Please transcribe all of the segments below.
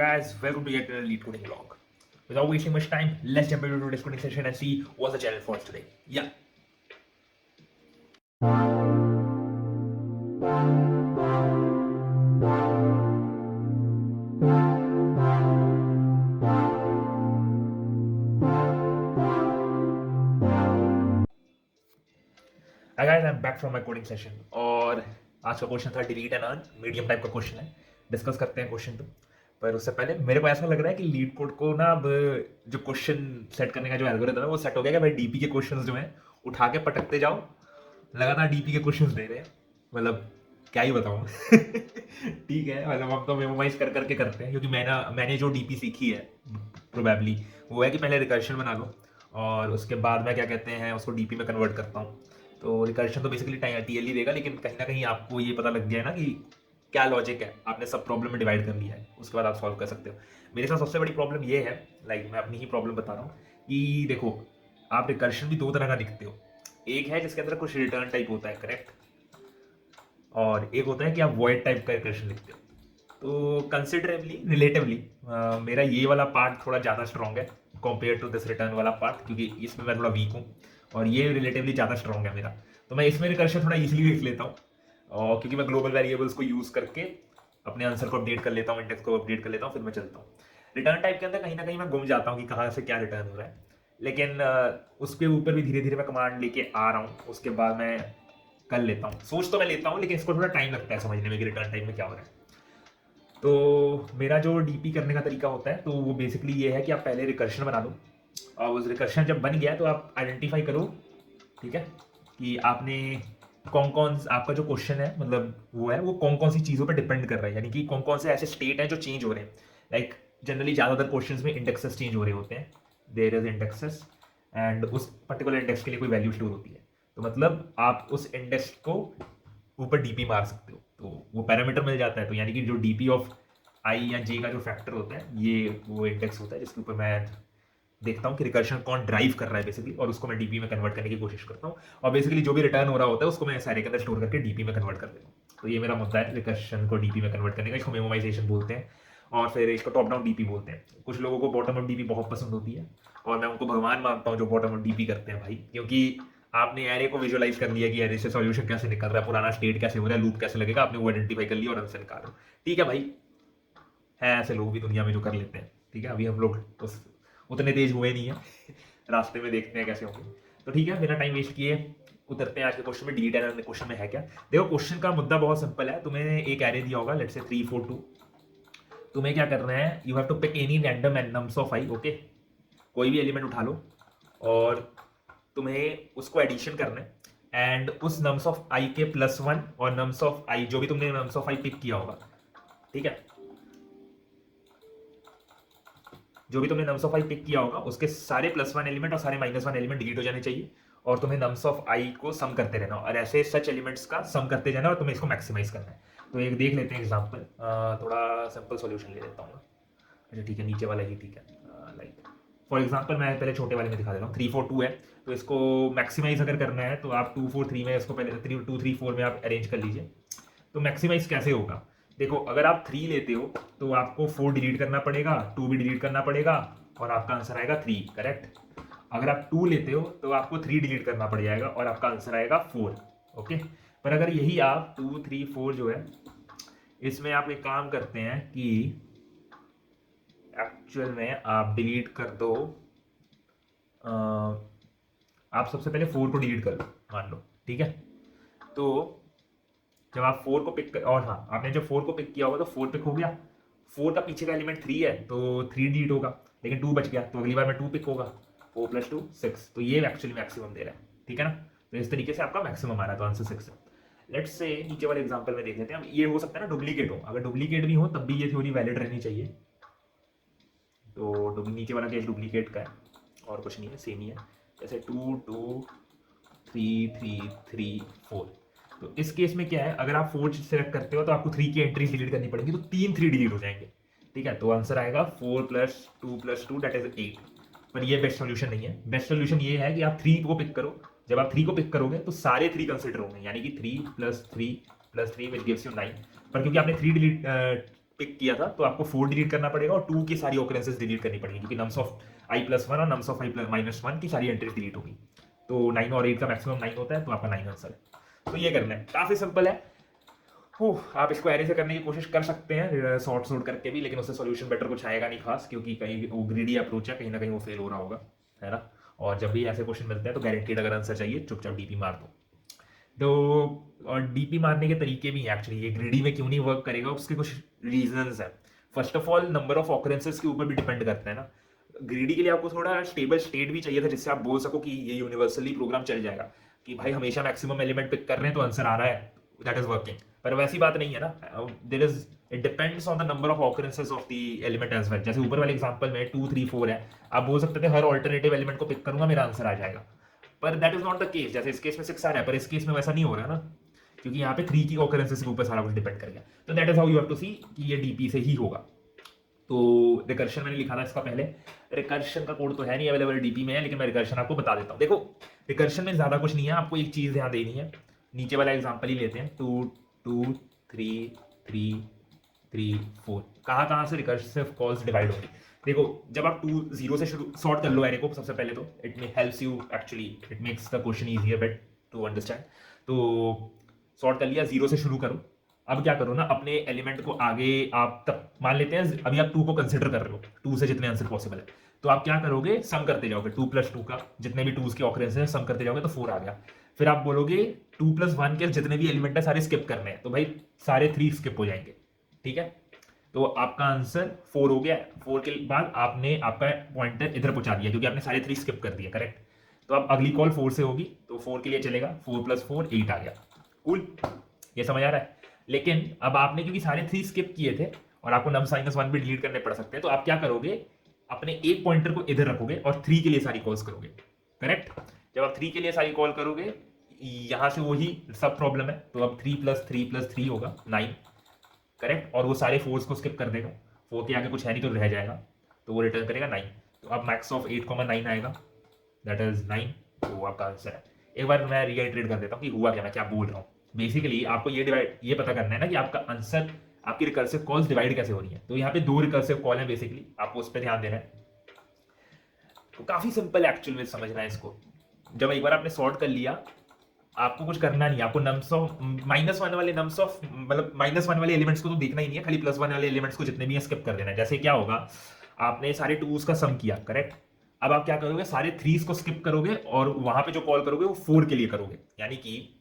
guys, welcome to yet another Lead Coding vlog. Without wasting much time, let's jump into today's coding session and see what's the challenge for us today. Yeah. Hi guys, I'm back from my coding session और आज का question था delete and earn, medium type का question है. Discuss करते हैं question पर उससे पहले मेरे को ऐसा लग रहा है कि लीड कोड को ना अब जो क्वेश्चन सेट करने का जो एल्गोरिथम है वो सेट हो गया कि भाई डीपी के क्वेश्चंस जो हैं उठा के पटकते जाओ, लगातार डीपी के क्वेश्चंस दे रहे हैं. मतलब क्या ही बताऊँ. ठीक है, मतलब हम तो मेमोराइज कर करके करते हैं क्योंकि मैंने जो डीपी सीखी है प्रोबेबली वो है कि पहले रिकर्शन बना लो और उसके बाद मैं क्या कहते हैं उसको डीपी में कन्वर्ट करता हूँ. तो रिकर्शन तो बेसिकली टीएल ही देगा, लेकिन कहीं ना कहीं आपको ये पता लग गया है ना कि क्या लॉजिक है. आपने सब प्रॉब्लम में डिवाइड कर लिया है, उसके बाद आप सॉल्व कर सकते हो. मेरे साथ सबसे बड़ी प्रॉब्लम ये है, मैं अपनी ही प्रॉब्लम बता रहा हूँ कि देखो, आप रिकर्शन भी दो तरह का लिखते हो. एक है जिसके अंदर कुछ रिटर्न टाइप होता है, करेक्ट, और एक होता है कि आप वॉइड टाइप का रिकर्शन लिखते हो. तो कंसिडरेबली रिलेटिवली मेरा ये वाला पार्ट थोड़ा ज़्यादा स्ट्रॉन्ग है कंपेयर टू दिस रिटर्न वाला पार्ट, क्योंकि इसमें मैं थोड़ा वीक हूँ और ये रिलेटिवली ज़्यादा स्ट्रॉन्ग है मेरा. तो मैं इसमें रिकर्शन थोड़ा इजीली लिख लेता हूँ और क्योंकि मैं ग्लोबल वेरिएबल्स को यूज़ करके अपने आंसर को अपडेट कर लेता हूँ, इंडेक्स को अपडेट कर लेता हूँ, फिर मैं चलता हूँ. रिटर्न टाइप के अंदर कहीं ना कहीं मैं गुम जाता हूँ कि कहाँ से क्या रिटर्न हो रहा है, लेकिन उसके ऊपर भी धीरे धीरे मैं कमांड लेके आ रहा हूँ. उसके बाद मैं कर लेता हूँ, सोच तो मैं लेता हूँ, लेकिन इसको थोड़ा टाइम लगता है समझने में कि रिटर्न टाइप में क्या हो रहा है. तो मेरा जो डीपी करने का तरीका होता है तो वो बेसिकली ये है कि आप पहले रिकर्शन बना लो और उस रिकर्शन जब बन गया तो आप आइडेंटिफाई करो, ठीक है, कि आपने कौन कौन आपका जो क्वेश्चन है मतलब वो है वो कौन कौन सी चीज़ों पर डिपेंड कर रहा है, यानी कि कौन कौन से ऐसे स्टेट हैं जो चेंज हो रहे हैं. लाइक जनरली ज़्यादातर क्वेश्चंस में इंडेक्सेस चेंज हो रहे होते हैं. देयर इज इंडेक्सेस एंड उस पर्टिकुलर इंडेक्स के लिए कोई वैल्यू स्टोर होती है. तो मतलब आप उस इंडेक्स को ऊपर डीपी मार सकते हो तो वो पैरामीटर मिल जाता है. तो यानी कि जो डीपी ऑफ आई या जे का जो फैक्टर होता है ये वो इंडेक्स होता है जिसके ऊपर मैं देखता हूँ कि रिकर्शन कौन ड्राइव कर रहा है बेसिकली, और उसको मैं डीपी में कन्वर्ट करने की कोशिश करता हूँ. और बेसिकली जो भी रिटर्न हो रहा होता है उसको मैं सारे के अंदर स्टोर करके डीपी में कन्वर्ट कर देता हूँ. तो ये मेरा मुद्दा है रिकर्शन को डीपी में कन्वर्ट करने का. इसको मेमोराइजेशन बोलते हैं और फिर इसको टॉप डाउन डीपी बोलते हैं. कुछ लोगों को बॉटम अप डीपी बहुत पसंद होती है और मैं उनको भगवान मानता हूँ जो बॉटम अप डीपी करते हैं भाई, क्योंकि आपने एरे को विजुअलाइज कर लिया कि एरे से सॉल्यूशन कैसे निकल रहा है, पुराना स्टेट कैसे हो रहा है, लूप कैसे लगेगा, आपने वो आइडेंटिफाई कर लिया और आंसर निकालो. ठीक है भाई, है ऐसे लोग भी दुनिया में जो कर लेते हैं. ठीक है, अभी हम लोग उतने तेज हुए नहीं है. रास्ते में देखते हैं कैसे होंगे. तो ठीक है, बिना टाइम वेस्ट किए उतरते हैं आज के क्वेश्चन में. डिलीट एरर क्वेश्चन में है क्या? देखो, क्वेश्चन का मुद्दा बहुत सिंपल है. तुम्हें एक एरे दिया होगा, लेट्स से 3 4 2. तुम्हें क्या करना है, you have to pick any random nums of I. Okay, कोई भी एलिमेंट उठा लो और तुम्हें उसको एडिशन करना है एंड उस नम्स ऑफ आई के +1 और नम्स ऑफ आई जो भी तुमने नम्स ऑफ आई पिक किया होगा, ठीक है, जो भी तुमने नम्स ऑफ आई पिक किया होगा उसके सारे +1 एलिमेंट और सारे -1 एलिमेंट डिलीट हो जाने चाहिए और तुम्हें नम्स ऑफ आई को सम करते रहना और ऐसे सच एलिमेंट्स का सम करते जाना और तुम्हें इसको मैक्सिमाइज करना है. तो एक देख लेते हैं एग्जांपल. थोड़ा सिंपल सॉल्यूशन ले लेता हूँ. अच्छा ठीक है, नीचे वाला ही ठीक है. लाइक फॉर एग्जांपल मैं पहले छोटे वाले में दिखा देता हूँ. 3 4 2 है तो इसको मैक्सिमाइज अगर करना है तो आप 2 4 3 में इसको पहले 3 2 3 4 में आप अरेंज कर लीजिए. तो मैक्सिमाइज कैसे होगा, देखो, अगर आप 3 लेते हो तो आपको 4 डिलीट करना पड़ेगा, 2 भी डिलीट करना पड़ेगा और आपका आंसर आएगा 3, करेक्ट. अगर आप 2 लेते हो तो आपको 3 डिलीट करना पड़ जाएगा और आपका आंसर आएगा 4. ओके, पर अगर यही आप 2 3 4 जो है इसमें आप एक काम करते हैं कि एक्चुअल में आप डिलीट कर दो. आप सबसे पहले 4 को डिलीट कर लो मान लो, ठीक है. तो जब आप 4 को पिक कर, और हाँ, आपने जब 4 को पिक किया होगा तो 4 पिक हो गया. 4 का पीछे का एलिमेंट 3 है तो 3 डिलीट होगा, लेकिन 2 बच गया तो अगली बार में 2 पिक होगा. 4 + 2 6. तो ये एक्चुअली मैक्सिमम दे रहा है, ठीक है ना. तो इस तरीके से आपका मैक्सिमम आ रहा है, तो आंसर 6 है. लेट्स से नीचे वाले एग्जांपल में देख लेते हैं. ये हो सकता है ना डुप्लीकेट हो, अगर डुप्लीकेट भी हो तब भी ये थ्योरी वैलिड रहनी चाहिए. तो नीचे वाला केस डुप्लीकेट का है और कुछ नहीं है, सेम ही है. जैसे 2 2 3 3 3 4. तो इस केस में क्या है, अगर आप 4 सेलेक्ट करते हो तो आपको 3 की एंट्रीज डिलीट करनी पड़ेगी, तो 3 डिलीट हो जाएंगे, ठीक है. तो आंसर आएगा 4 + 2 + 2 दैट इज 8. पर ये बेस्ट सोल्यूशन नहीं है. बेस्ट सोल्यूशन ये है कि आप 3 को पिक करो. जब आप 3 को पिक करोगे तो सारे 3 कंसिडर होंगे, यानी कि 3 + 3 + 3 विच गिव्स यू 9. पर क्योंकि आपने 3 डिलीट पिक किया था तो आपको 4 डिलीट करना पड़ेगा और 2 की सारी ऑकरेंसेस डिलीट करनी पड़ेगी, क्योंकि नम्स ऑफ i+1 और नम्स ऑफ i-1 की सारी एंट्रीज डिलीट होगी। तो 9 और 8 का मैक्सिमम 9 होता है, तो आपका 9 आंसर है। तो ये करना है, काफी सिंपल है। आप इसको एरे से करने की कोशिश कर सकते हैं सॉर्ट करके भी, लेकिन उससे सॉल्यूशन बेटर कुछ आएगा नहीं खास, क्योंकि कहीं वो ग्रीडी अप्रोच है, कहीं ना कहीं वो फेल हो रहा होगा, है ना। और जब भी ऐसे क्वेश्चन मिलते हैं तो गारंटीड अगर आंसर चाहिए चुपचाप डीपी मार दो। तो और डीपी मारने के तरीके भी हैं एक्चुअली, ये ग्रीडी में क्यों नहीं वर्क करेगा उसके कुछ रीजंस हैं। First of all number of occurrences के ऊपर भी डिपेंड करता है ना। ग्रीडी के लिए आपको थोड़ा स्टेबल स्टेट भी चाहिए था, जिससे आप बोल सको कि ये यूनिवर्सली प्रोग्राम चल जाएगा, कि भाई हमेशा मैक्सिमम एलिमेंट पिक कर रहे हैं तो आंसर आ रहा है, दैट इज वर्किंग। पर वैसी बात नहीं है ना, there is it depends on the number of occurrences of the element as well. जैसे ऊपर वाले एग्जांपल में 2 3 4 है, आप बोल सकते थे हर ऑल्टरनेटिव एलिमेंट को पिक करूंगा मेरा आंसर आ जाएगा, पर that is not the case. जैसे इस केस में 6 आ रहा है, पर इस केस में वैसा नहीं हो रहा है ना, क्योंकि यहाँ पे 3 की ऑकरेंसेस के ऊपर सारा कुछ डिपेंड करेगा। तो that is how you have to see कि ये डीपी से ही होगा। तो रिकर्शन मैंने लिखा था इसका पहले, रिकर्शन का कोड तो है नहीं अवेलेबल डीपी में है, लेकिन मैं रिकर्शन आपको बता देता हूँ। देखो रिकर्शन में ज्यादा कुछ नहीं है, आपको एक चीज ध्यान देनी है। नीचे वाला एग्जांपल ही लेते हैं, 2 2 3 3 3 4, कहाँ से रिकर्सिव कॉल्स डिवाइड होंगी। देखो जब आप 2 0 से शुरू सॉर्ट कर लो एरे को सबसे पहले, तो it may helps you actually, it makes the question easier bit to understand. तो सॉर्ट कर लिया, 0 से शुरू करो। अब क्या करो ना, अपने एलिमेंट को आगे आप तक मान लेते हैं, अभी आप 2 को कंसिडर कर रहे हो, 2 से जितने आंसर पॉसिबल है, तो आप क्या करोगे, सम करते जाओगे। 2 + 2 का जितने भी 2s के ऑकरेंस हैं सम करते जाओगे तो 4 आ गया। फिर आप बोलोगे 2 + 1 के जितने भी एलिमेंट है सारे स्किप करने हैं, तो भाई सारे 3 स्किप हो जाएंगे, ठीक है। तो आपका आंसर 4 हो गया। 4 के बाद आपने आपका पॉइंटर इधर पहुंचा दिया, क्योंकि आपने सारे 3 स्किप कर दिए, करेक्ट। तो अब अगली कॉल 4 से होगी, तो 4 के लिए चलेगा, 4 + 4 8 आ गया। कूल, ये समझ आ रहा है। लेकिन अब आपने क्योंकि सारे 3 स्किप किए थे और आपको नम्स -1 भी डिलीट करने पड़ सकते हैं, तो आप क्या करोगे, अपने एक पॉइंटर को इधर रखोगे और 3 के लिए सारी कॉल्स करोगे, करेक्ट। जब आप 3 के लिए सारी कॉल करोगे, यहां से वही सब प्रॉब्लम है, तो अब 3 + 3 + 3 होगा 9, करेक्ट। और वो सारे 4s को स्किप कर देगा, 4 के आगे कुछ है नहीं तो रह जाएगा, तो वो रिटर्न करेगा 9। तो अब मैक्स ऑफ 8 9 आएगा, दैट इज 9, तो आपका आंसर है। एक बार मैं रीइटरेट कर देता हूँ कि हुआ क्या, मैं क्या बोल रहा हूँ। बेसिकली आपको ये पता करना है ना कि आपका आंसर, आपकी रिकर्सिव कॉल्स डिवाइड कैसे हो रही है। तो यहाँ पे 2 रिकर्सिव कॉल है, बेसिकली आपको उस पर ध्यान देना है। तो काफी सिंपल एक्चुअल में समझना है इसको। जब एक बार आपने सॉर्ट कर लिया, आपको कुछ करना नहीं है, आपको नम्स ऑफ -1 वाले नम्स ऑफ मतलब -1 वाले एलिमेंट्स को तो देखना ही नहीं है, खाली +1 वाले एलिमेंट्स को जितने भी हैं स्किप कर देना है। जैसे क्या होगा, आपने सारे 2s का सम किया, करेक्ट। अब आप क्या करोगे, सारे 3s को स्किप करोगे और वहां पे जो कॉल करोगे वो 4 के लिए करोगे। यानी कि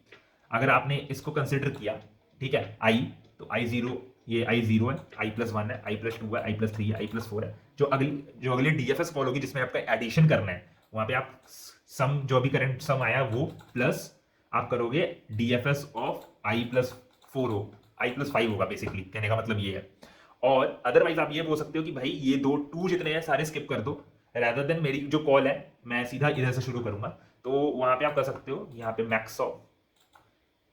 अगर आपने इसको कंसिडर किया, ठीक है, i, तो i0, ये i0 है, i+1 है, i+2 है, i+3 है, i+4 है। जो अगली डीएफएस कॉल होगी जिसमें आपका एडिशन करना है, वहां पे आप सम, जो अभी करंट सम आया वो प्लस आप करोगे डीएफएस ऑफ i+4 हो, i+5 होगा, बेसिकली कहने का मतलब ये है। और अदरवाइज आप ये बोल सकते हो कि भाई ये 2 जितने हैं सारे स्किप कर दो, रादर देन मेरी जो कॉल है मैं सीधा इधर से शुरू करूंगा। तो वहां पे आप कर सकते हो, यहाँ पे मैक्स ऑफ,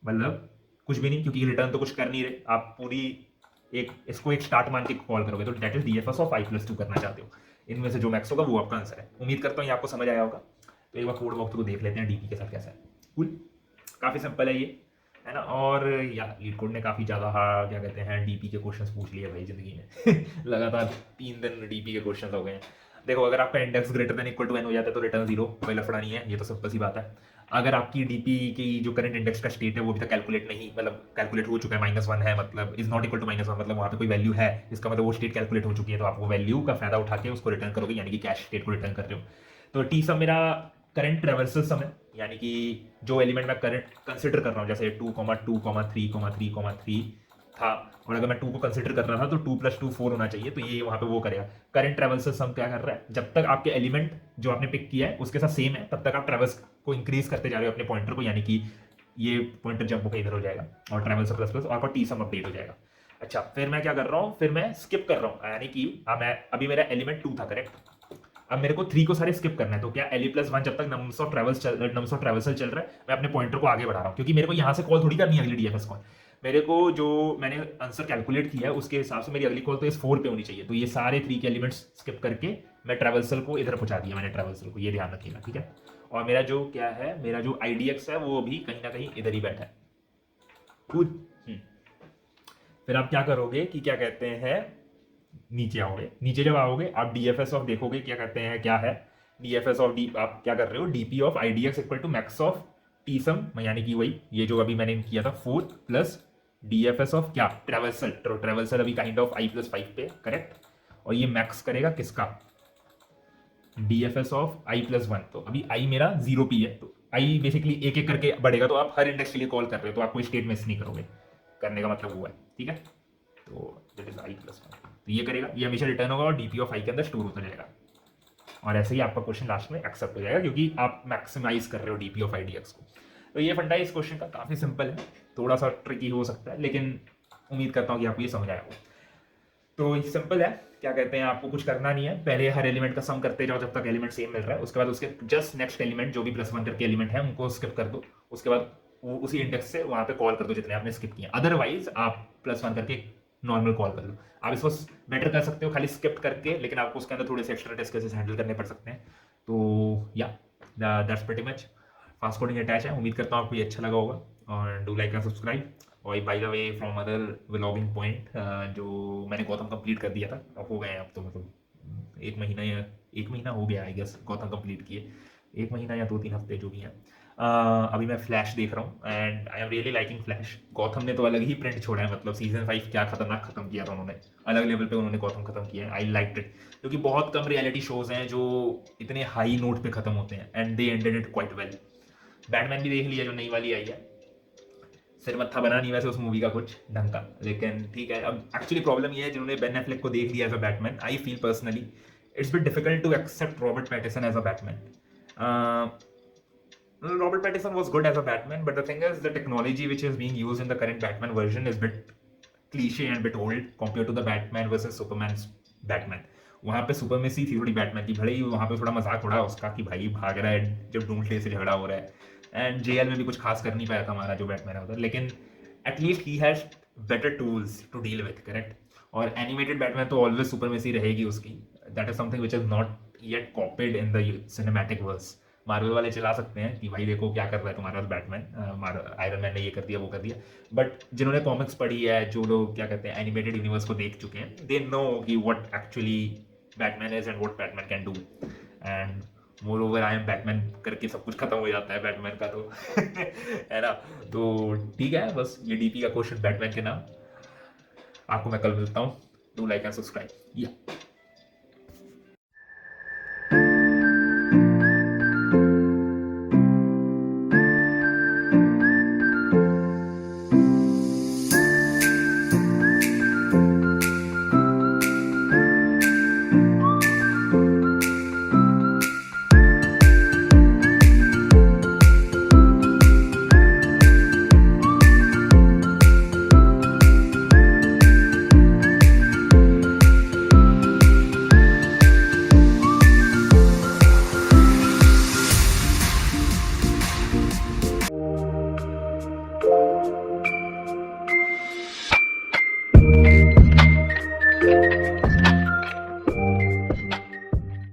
मतलब कुछ भी नहीं, क्योंकि रिटर्न तो कुछ कर नहीं रहे आप, पूरी इसको एक स्टार्ट मान के कॉल करोगे, तो that is DFS of i+2 करना चाहते हो। इनमें से जो मैक्स होगा वो आपका आंसर है। उम्मीद करता हूँ ये आपको समझ आया होगा। तो एक बार कोड वॉक थ्रू देख लेते हैं डीपी के साथ कैसा है। कूल, काफी सिंपल है ये, है ना। और यार लीड कोड ने काफी ज्यादा क्या कहते हैं डीपी के क्वेश्चंस पूछ लिए भाई जिंदगी में लगातार 3 दिन डीपी के क्वेश्चंस हो गए हैं। देखो अगर आपका index greater than equal to n हो जाता है तो रिटर्न 0, कोई लफड़ा नहीं है, ये तो सिंपल सी बात है। अगर आपकी डीपी की जो करंट इंडेक्स का स्टेट है वो अभी तक कैलकुलेट नहीं, मतलब कैलकुलेट हो चुका है, -1 है, मतलब इज नॉट इक्वल टू -1, मतलब वहाँ पे कोई वैल्यू है, इसका मतलब वो स्टेट कैलकुलेट हो चुकी है, तो आप वो वैल्यू का फायदा उठा के उसको रिटर्न करोगे, यानी कि कैश स्टेट को रिटर्न कर रहे हो। तो टी सम मेरा करंट ट्रेवर्सल सम है, यानी कि जो एलिमेंट मैं करंट कंसिडर कर रहा हूँ, जैसे 2, 2, 3, 3, 3 था, और अगर मैं 2 को कंसिडर कर रहा था तो 2 + 2 4 होना चाहिए, तो ये वहां पे वो करेगा। करंट ट्रेवल्सल सम क्या कर रहा है, जब तक आपके एलिमेंट जो आपने पिक किया है उसके साथ सेम है, तब तक आप ट्रेवल्स को इंक्रीज करते जा रहे हो अपने पॉइंटर को, यानी कि ये पॉइंटर जंप होकर इधर हो जाएगा और ट्रेवल्स प्लस प्लस और आपका टी सम अपडेट हो जाएगा। अच्छा, फिर मैं क्या कर रहा हूँ, फिर मैं स्किप कर रहा हूँ, यानी कि मैं अभी मेरा एलिमेंट 2 था, करेक्ट। अब मेरे को 3 को सारे स्किप करना है, तो क्या l+1 जब तक नम्स ऑफ ट्रेवल्सल चल रहा है, मैं अपने पॉइंटर को आगे बढ़ा रहा हूँ, क्योंकि मेरे को यहाँ से कॉल थोड़ी करनी है अगली डीएफएस कॉल। मेरे को जो मैंने आंसर कैलकुलेट किया है उसके हिसाब से मेरी अगली कॉल तो इस 4 पे होनी चाहिए, तो ये सारे 3 के एलिमेंट्स स्किप करके मैं ट्रेवल्सल को इधर पहुंचा दिया मैंने, ट्रेवल्सल को, ये ध्यान रखिएगा, ठीक है। और मेरा जो क्या है, मेरा जो आईडीएक्स है वो भी कहीं ना कहीं इधर ही बैठा है। कूल। फिर आप क्या करोगे कि क्या कहते हैं, नीचे आओगे, नीचे जब आओगे आप डी एफ एस ऑफ देखोगे, क्या कहते हैं क्या है D F S of D, आप क्या कर रहे हो, D P of I D X equal to max of T sum, यानी कि वही ये जो अभी मैंने किया था 4 plus D F S of क्या ट्रेवल्सल, ट्रेवल्सल अभी काइंड ऑफ आई प्लस 5 पे, करेक्ट। और ये मैक्स करेगा किसका, D F S of I plus 1। तो अभी आई मेरा 0 पी है, तो आई बेसिकली एक एक करके बढ़ेगा, तो आप हर इंडेक्स के लिए कॉल कर रहे हो, तो आप कोई स्टेट मिस नहीं करोगे, करने का मतलब वो है, ठीक है। तो दैट इज आई प्लस 1, तो ये करेगा, ये हमेशा रिटर्न होगा और डीपी ऑफ आई के अंदर स्टोर होता जाएगा, और ऐसे ही आपका क्वेश्चन लास्ट में एक्सेप्ट हो जाएगा, क्योंकि आप मैक्सिमाइज कर रहे हो DP of I D x को। तो ये फंडा इस क्वेश्चन का काफ़ी सिंपल है, थोड़ा सा ट्रिकी हो सकता है, लेकिन उम्मीद करता हूँ कि आपको ये समझ आया हो। तो सिंपल है, क्या कहते हैं, आपको कुछ करना नहीं है, पहले हर एलिमेंट का सम करते जाओ जब तक एलिमेंट सेम मिल रहा है, उसके बाद उसके जस्ट नेक्स्ट एलिमेंट जो भी +1 करके एलिमेंट है उनको स्किप कर दो, उसके बाद वो उसी इंडेक्स से वहाँ पे कॉल कर दो जितने आपने स्किप किए, अदरवाइज आप +1 करके नॉर्मल कॉल कर लो। आप इसको बेटर कर सकते हो खाली स्किप करके, लेकिन आपको उसके अंदर थोड़े से एक्स्ट्रा टेस्ट केसेस हैंडल करने पड़ सकते हैं। तो या that's pretty much, fast coding attach है, उम्मीद करता हूँ आपको ये अच्छा लगा होगा, और डू लाइक एंड सब्सक्राइब। और by the way from other vlogging point, जो मैंने गौतम कंप्लीट कर दिया था, अब हो गए हैं, अब तो मतलब 1 महीना हो गया आई गेस गौतम कंप्लीट किए, 1 महीना या 2-3 हफ्ते जो भी हैं। अभी मैं फ्लैश देख रहा हूँ and I am really liking flash. Gautam ने तो अलग ही प्रिंट छोड़ा है, मतलब सीजन 5 क्या खतरनाक खत्म किया था उन्होंने, अलग लेवल पे उन्होंने गौतम खत्म किया है, आई लाइक इट, क्योंकि बहुत कम रियलिटी शोज हैं जो इतने हाई नोट पे खत्म होते हैं, and they ended it quite well. Batman भी देख लिया जो नई वाली आई है, सिर मत्था बना नहीं वैसे उस मूवी का कुछ ढंग का, लेकिन ठीक है। अब एक्चुअली प्रॉब्लम ये है, जिन्होंने बेन एफ्लेक को देख लिया as a Batman, I feel personally it's bit difficult to accept Robert Pattinson as a Batman. Robert Pattinson was good as a Batman, but the thing is, the technology which is being used in the current Batman version is bit cliche and bit old compared to the Batman versus Superman's Batman. वहाँ पे supremacy थी थोड़ी Batman की, भले ही वहाँ पे थोड़ा मजाक उड़ा उसका कि भाई भाग रहा है जब डूंडले से झगड़ा हो रहा है, एंड जेएल में भी कुछ खास कर नहीं पाया था हमारा जो बैटमैन है उधर, लेकिन at least he has better tools to deal with, correct. और एनिमेटेड बैटमैन तो ऑलवेज सुपरमेसी रहेगी उसकी, that is something which is not yet copied in the cinematic verse. Marvel वाले चला सकते हैं कि भाई देखो क्या कर रहा है तुम्हारा बैटमैन, आयरन मैन ने ये कर दिया वो कर दिया, बट जिन्होंने कॉमिक्स पढ़ी है, जो लोग क्या कहते हैं एनिमेटेड यूनिवर्स को देख चुके हैं, दे नो कि what actually Batman is and what Batman can do, and more over I am Batman करके सब कुछ खत्म हो जाता है बैटमैन का, तो है ना। तो ठीक है, बस ये डीपी का क्वेश्चन बैटमैन के नाम, आपको मैं कल मिलता हूँ, डू लाइक एंड सब्सक्राइब, या